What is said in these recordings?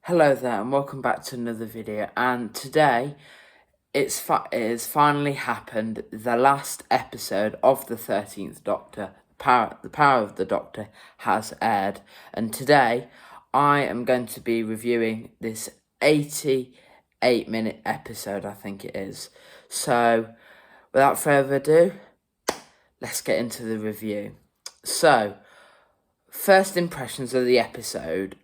Hello there and welcome back to another video, and today it has finally happened. The last episode of the 13th Doctor, the Power of the Doctor, has aired, and today I am going to be reviewing this 88-minute episode, I think it is. So without further ado, let's get into the review. So, first impressions of the episode.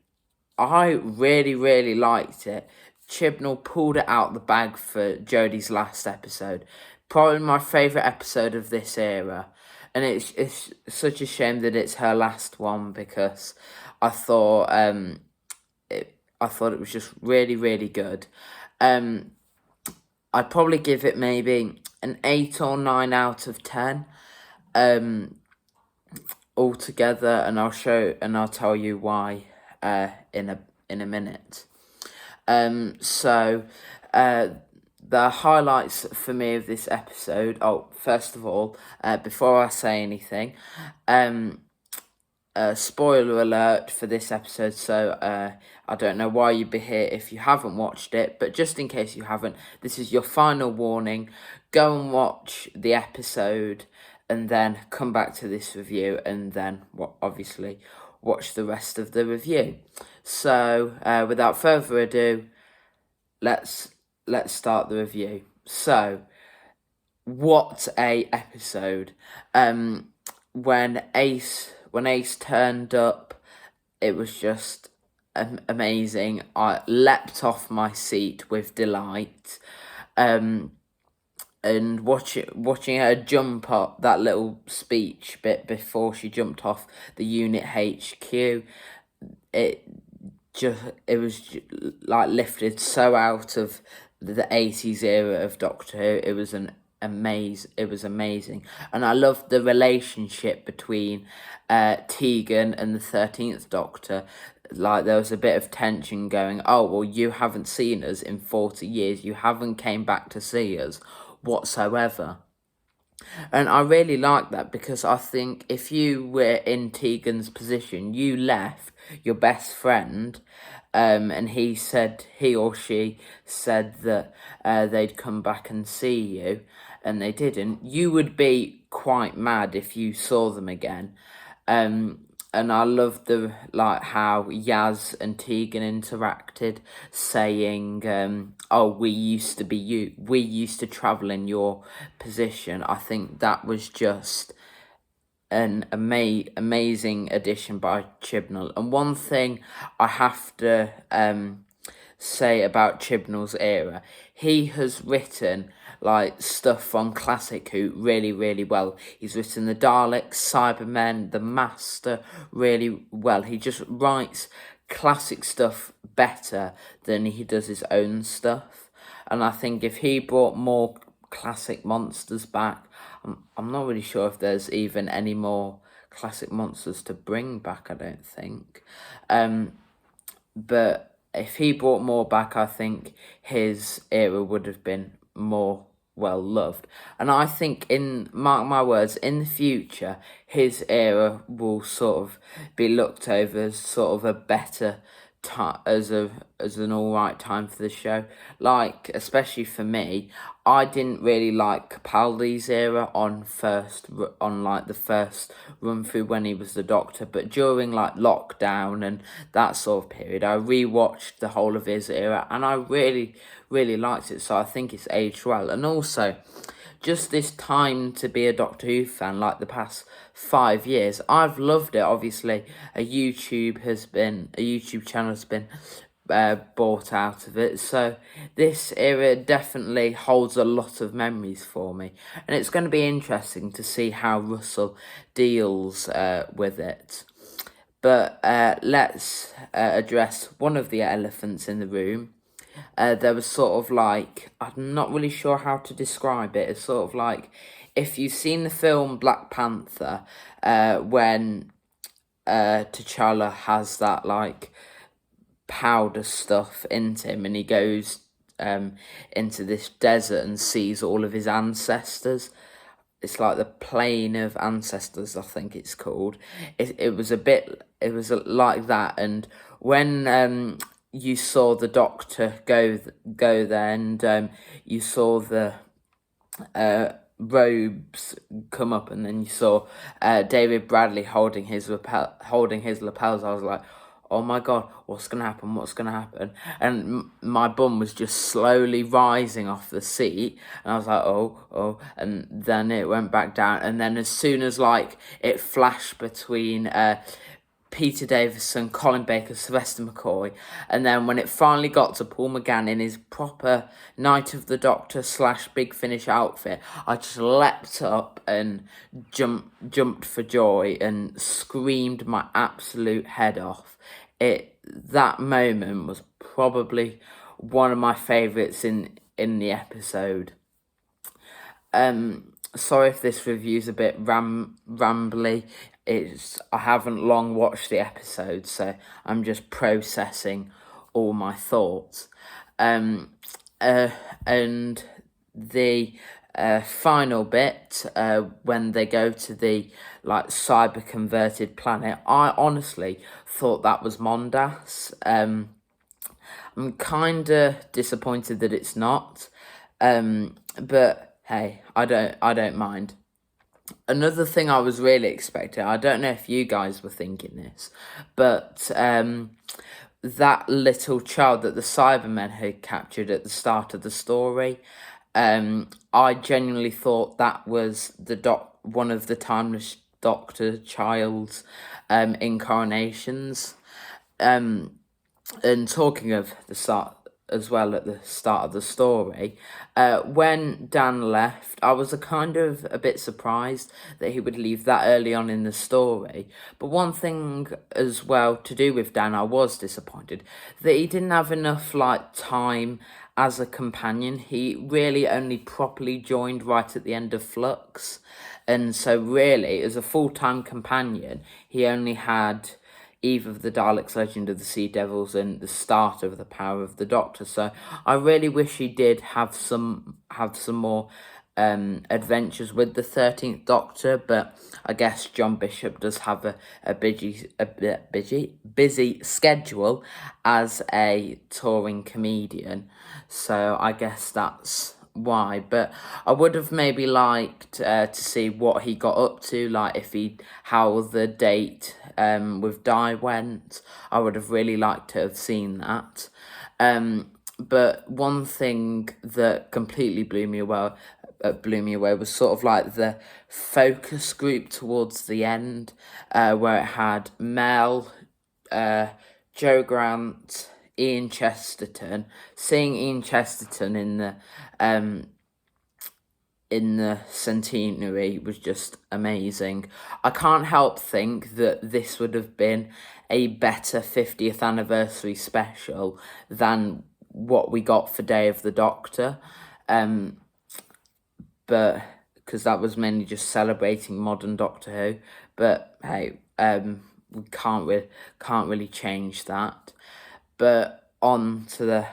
I really liked it. Chibnall pulled it out the bag for Jodie's last episode. Probably my favourite episode of this era. And it's such a shame that it's her last one, because I thought it was just really good. I'd probably give it maybe an 8 or 9 out of 10 altogether, and I'll tell you why in a minute. The highlights for me of this episode. Oh, first of all, before I say anything, spoiler alert for this episode. So I don't know why you'd be here if you haven't watched it, but just in case you haven't, this is your final warning. Go and watch the episode, and then come back to this review, and then obviously watch the rest of the review. So without further ado, let's start the review. So, what a episode! When Ace turned up, it was just amazing. I leapt off my seat with delight. And watching her jump up that little speech bit before she jumped off the unit HQ, it was like lifted so out of the 80s era of Doctor Who. It was amazing, and I loved the relationship between Tegan and the 13th Doctor. Like, there was a bit of tension going, oh, well, you haven't seen us in 40 years, you haven't came back to see us whatsoever. And I really like that, because I think if you were in Tegan's position, you left your best friend, and he or she said that they'd come back and see you, and they didn't, you would be quite mad if you saw them again. And I loved how Yaz and Tegan interacted, saying, oh, we used to travel in your position. I think that was just an amazing addition by Chibnall. And one thing I have to say about Chibnall's era, he has written stuff on Classic Who really well. He's written the Daleks, Cybermen, the Master really well. He just writes classic stuff better than he does his own stuff. And I think if he brought more classic monsters back, I'm not really sure if there's even any more classic monsters to bring back, I don't think. But if he brought more back, I think his era would have been more well loved. And I think, mark my words, in the future, his era will sort of be looked over as sort of a better time, as an alright time for the show. Like, especially for me, I didn't really like Capaldi's era on the first run through when he was the Doctor, but during lockdown and that sort of period, I rewatched the whole of his era, and I really liked it. So I think it's aged well. And also, just this time to be a Doctor Who fan, like the past 5 years, I've loved it. Obviously, a YouTube channel has been bought out of it, so this era definitely holds a lot of memories for me, and it's going to be interesting to see how Russell deals with it. But let's address one of the elephants in the room. There was sort of I'm not really sure how to describe it. It's sort of like, if you've seen the film Black Panther, when T'Challa has that powder stuff into him, and he goes into this desert and sees all of his ancestors. It's like the Plane of Ancestors, I think it's called. It was like that, and when you saw the Doctor go there, and you saw the robes come up, and then you saw David Bradley holding his lapels. I was like, oh my god, what's gonna happen? What's gonna happen? And my bum was just slowly rising off the seat, and I was like, oh, and then it went back down, and then as soon as like it flashed between Peter Davison, Colin Baker, Sylvester McCoy, and then when it finally got to Paul McGann in his proper Night of the Doctor / Big Finish outfit, I just leapt up and jumped for joy and screamed my absolute head off. That moment was probably one of my favourites in the episode. Sorry if this review's a bit rambly. I haven't long watched the episode, so I'm just processing all my thoughts. And the final bit, when they go to the like cyber converted planet, I honestly thought that was Mondas. I'm kinda disappointed that it's not. But hey, I don't mind. Another thing I was really expecting, I don't know if you guys were thinking this, but that little child that the Cybermen had captured at the start of the story, I genuinely thought that was one of the Timeless Doctor child's incarnations. And talking of the start as well, at the start of the story, when Dan left, I was a bit surprised that he would leave that early on in the story. But one thing as well to do with Dan, I was disappointed that he didn't have enough like time as a companion. He really only properly joined right at the end of Flux, and so really as a full-time companion, he only had Eve of the Daleks, Legend of the Sea Devils, and the start of the Power of the Doctor. So I really wish he did have some more adventures with the 13th Doctor, but I guess John Bishop does have a busy schedule as a touring comedian, so I guess that's why. But I would have maybe liked to see what he got up to, like how the date with Di went. I would have really liked to have seen that. But one thing that completely blew me away was sort of like the focus group towards the end, where it had Mel, Jo Grant, Ian Chesterton. Seeing Ian Chesterton in the centenary was just amazing. I can't help think that this would have been a better 50th anniversary special than what we got for Day of the Doctor, but because that was mainly just celebrating modern Doctor Who. But hey, we can't really change that. But on to the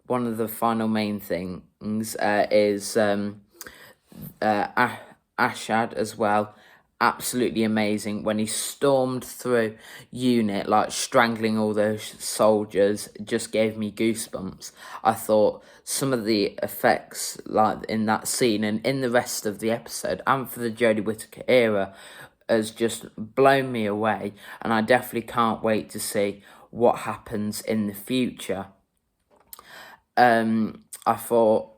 one of the final main things is Ashad as well. Absolutely amazing when he stormed through unit, like strangling all those soldiers. Just gave me goosebumps. I thought some of the effects, like in that scene and in the rest of the episode, and for the Jodie Whittaker era, has just blown me away, and I definitely can't wait to see what happens in the future. I thought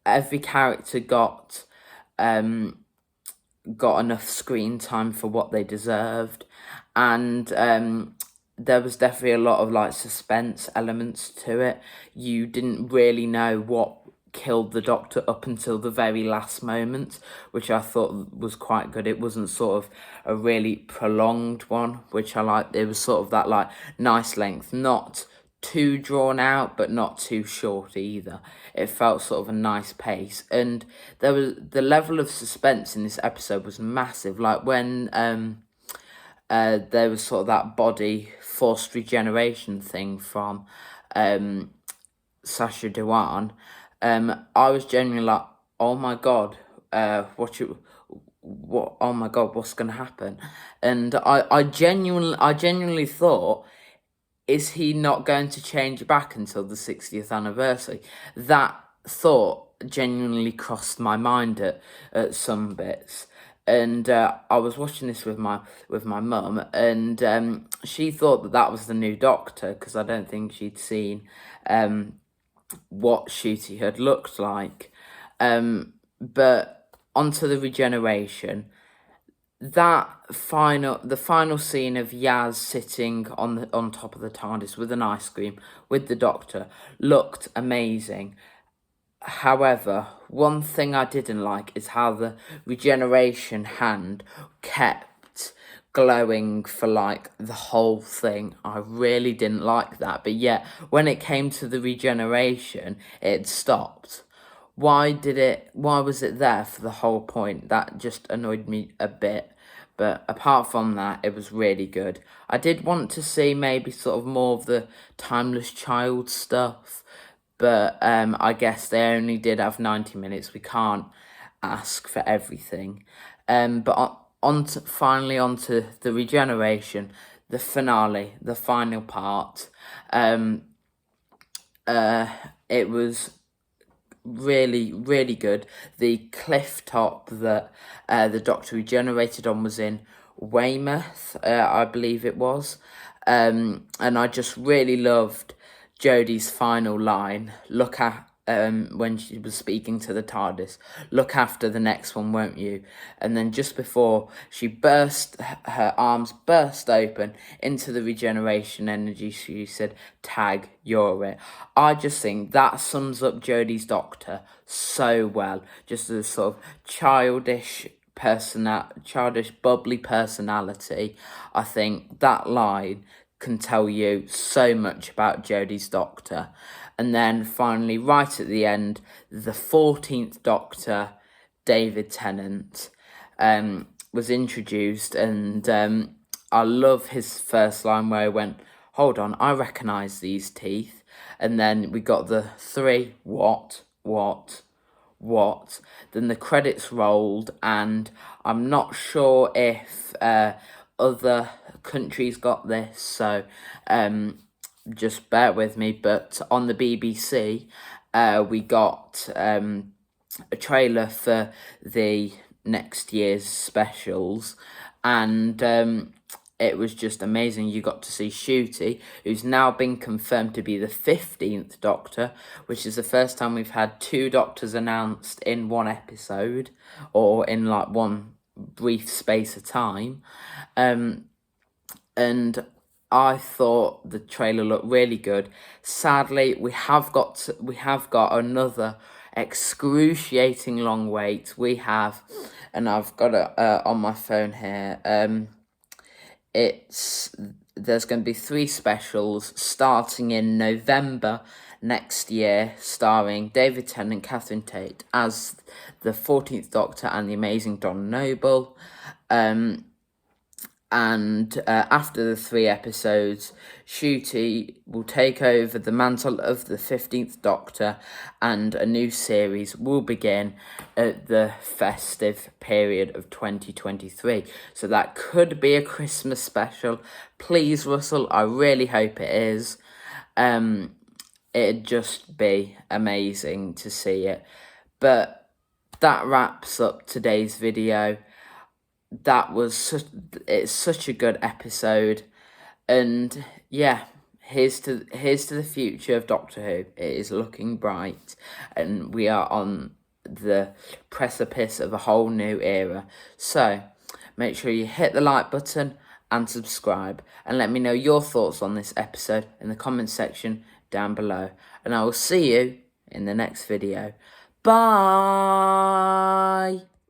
every character got enough screen time for what they deserved, and there was definitely a lot of like suspense elements to it. You didn't really know what killed the Doctor up until the very last moment, which I thought was quite good. It wasn't sort of a really prolonged one, which I liked. It was sort of that like nice length, not too drawn out, but not too short either. It felt sort of a nice pace, and there was the level of suspense in this episode was massive. Like when there was sort of that body forced regeneration thing from Sacha Dhawan. I was genuinely like, oh my god, oh my god, what's gonna happen? And I genuinely thought is he not going to change back until the 60th anniversary? That thought genuinely crossed my mind at some bits. And I was watching this with my mum, and she thought that was the new Doctor, because I don't think she'd seen what Ncuti had looked like. But onto the regeneration. The final scene of Yaz sitting on top of the TARDIS with an ice cream with the Doctor looked amazing. However, one thing I didn't like is how the regeneration hand kept glowing for like the whole thing. I really didn't like that. But yet, when it came to the regeneration, it stopped. Why was it there for the whole point? That just annoyed me a bit. But apart from that, it was really good. I did want to see maybe sort of more of the Timeless Child stuff. But I guess they only did have 90 minutes. We can't ask for everything. But finally onto the regeneration, the finale, the final part. It was really, really good. The cliff top that the Doctor regenerated on was in Weymouth, I believe it was. And I just really loved Jodie's final line, when she was speaking to the TARDIS, look after the next one, won't you? And then just before her arms burst open into the regeneration energy, she said, tag, you're it. I just think that sums up Jodie's Doctor so well. Just a sort of childish, bubbly personality. I think that line can tell you so much about Jodie's Doctor. And then finally, right at the end, the 14th Doctor, David Tennant, was introduced. And I love his first line where he went, hold on, I recognise these teeth. And then we got the 3, what? Then the credits rolled, and I'm not sure if other countries got this, so just bear with me. But on the BBC, we got a trailer for the next year's specials, and it was just amazing. You got to see Ncuti, who's now been confirmed to be the 15th Doctor, which is the first time we've had 2 Doctors announced in one episode, or in like one brief space of time. And I thought the trailer looked really good. Sadly, we have got another excruciating long wait. We have, and I've got it on my phone here. There's going to be 3 specials starting in November next year, starring David Tennant, Catherine Tate as the 14th Doctor and the amazing Don Noble. And after the 3 episodes, Ncuti will take over the mantle of the 15th Doctor, and a new series will begin at the festive period of 2023. So that could be a Christmas special. Please, Russell, I really hope it is. It'd just be amazing to see it. But that wraps up today's video. It's such a good episode, and yeah, here's to the future of Doctor Who. It is looking bright, and we are on the precipice of a whole new era. So make sure you hit the like button and subscribe, and let me know your thoughts on this episode in the comment section down below, and I will see you in the next video. Bye.